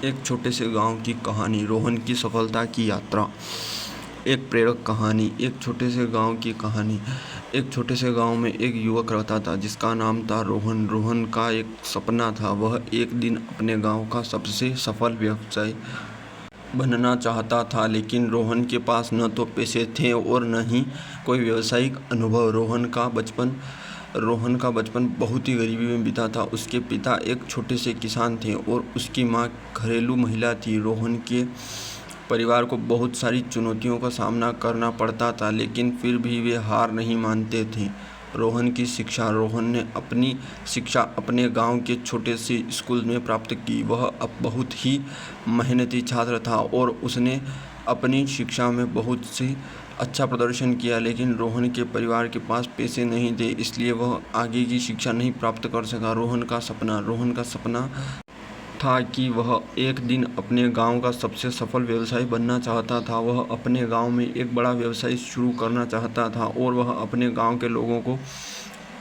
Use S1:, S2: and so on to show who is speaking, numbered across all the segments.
S1: एक छोटे से गांव की कहानी, रोहन की सफलता की यात्रा। एक प्रेरक कहानी। एक छोटे से गांव की कहानी। एक छोटे से गांव में एक युवक रहता था जिसका नाम था रोहन। रोहन का एक सपना था, वह एक दिन अपने गांव का सबसे सफल व्यवसायी बनना चाहता था। लेकिन रोहन के पास न तो पैसे थे और न ही कोई व्यावसायिक अनुभव। रोहन का बचपन बहुत ही गरीबी में बीता था। उसके पिता एक छोटे से किसान थे और उसकी माँ घरेलू महिला थी। रोहन के परिवार को बहुत सारी चुनौतियों का सामना करना पड़ता था, लेकिन फिर भी वे हार नहीं मानते थे। रोहन की शिक्षा। रोहन ने अपनी शिक्षा अपने गांव के छोटे से स्कूल में प्राप्त की। वह अब बहुत ही मेहनती छात्र था और उसने अपनी शिक्षा में बहुत से अच्छा प्रदर्शन किया, लेकिन रोहन के परिवार के पास पैसे नहीं थे, इसलिए वह आगे की शिक्षा नहीं प्राप्त कर सका। रोहन का सपना था कि वह एक दिन अपने गांव का सबसे सफल व्यवसायी बनना चाहता था। वह अपने गांव में एक बड़ा व्यवसाय शुरू करना चाहता था और वह अपने गांव के लोगों को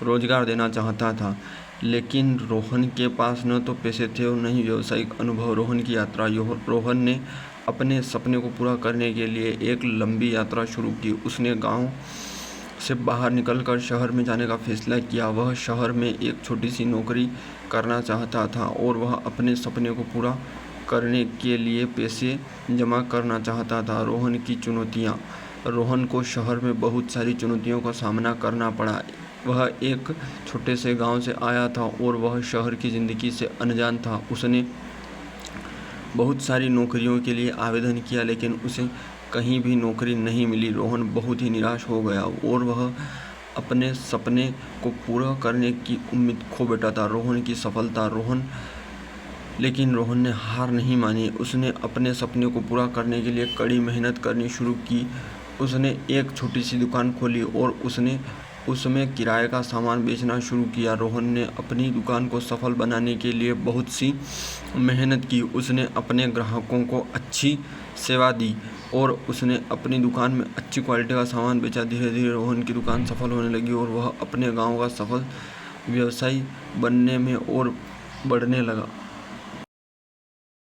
S1: रोजगार देना चाहता था। लेकिन रोहन के पास न तो पैसे थे और न ही व्यावसायिक अनुभव। रोहन की यात्रा। रोहन ने अपने सपने को पूरा करने के लिए एक लंबी यात्रा शुरू की। उसने गांव से बाहर निकलकर शहर में जाने का फैसला किया। वह शहर में एक छोटी सी नौकरी करना चाहता था और वह अपने सपने को पूरा करने के लिए पैसे जमा करना चाहता था। रोहन की चुनौतियाँ। रोहन को शहर में बहुत सारी चुनौतियों का सामना करना पड़ा। वह एक छोटे से गांव से आया था और वह शहर की ज़िंदगी से अनजान था। उसने बहुत सारी नौकरियों के लिए आवेदन किया, लेकिन उसे कहीं भी नौकरी नहीं मिली। रोहन बहुत ही निराश हो गया और वह अपने सपने को पूरा करने की उम्मीद खो बैठा था। रोहन की सफलता। लेकिन रोहन ने हार नहीं मानी। उसने अपने सपने को पूरा करने के लिए कड़ी मेहनत करनी शुरू की। उसने एक छोटी सी दुकान खोली और उसने उसमें किराए का सामान बेचना शुरू किया। रोहन ने अपनी दुकान को सफल बनाने के लिए बहुत सी मेहनत की। उसने अपने ग्राहकों को अच्छी सेवा दी और उसने अपनी दुकान में अच्छी क्वालिटी का सामान बेचा। धीरे धीरे रोहन की दुकान सफल होने लगी और वह अपने गांव का सफल व्यवसायी बनने में और बढ़ने लगा।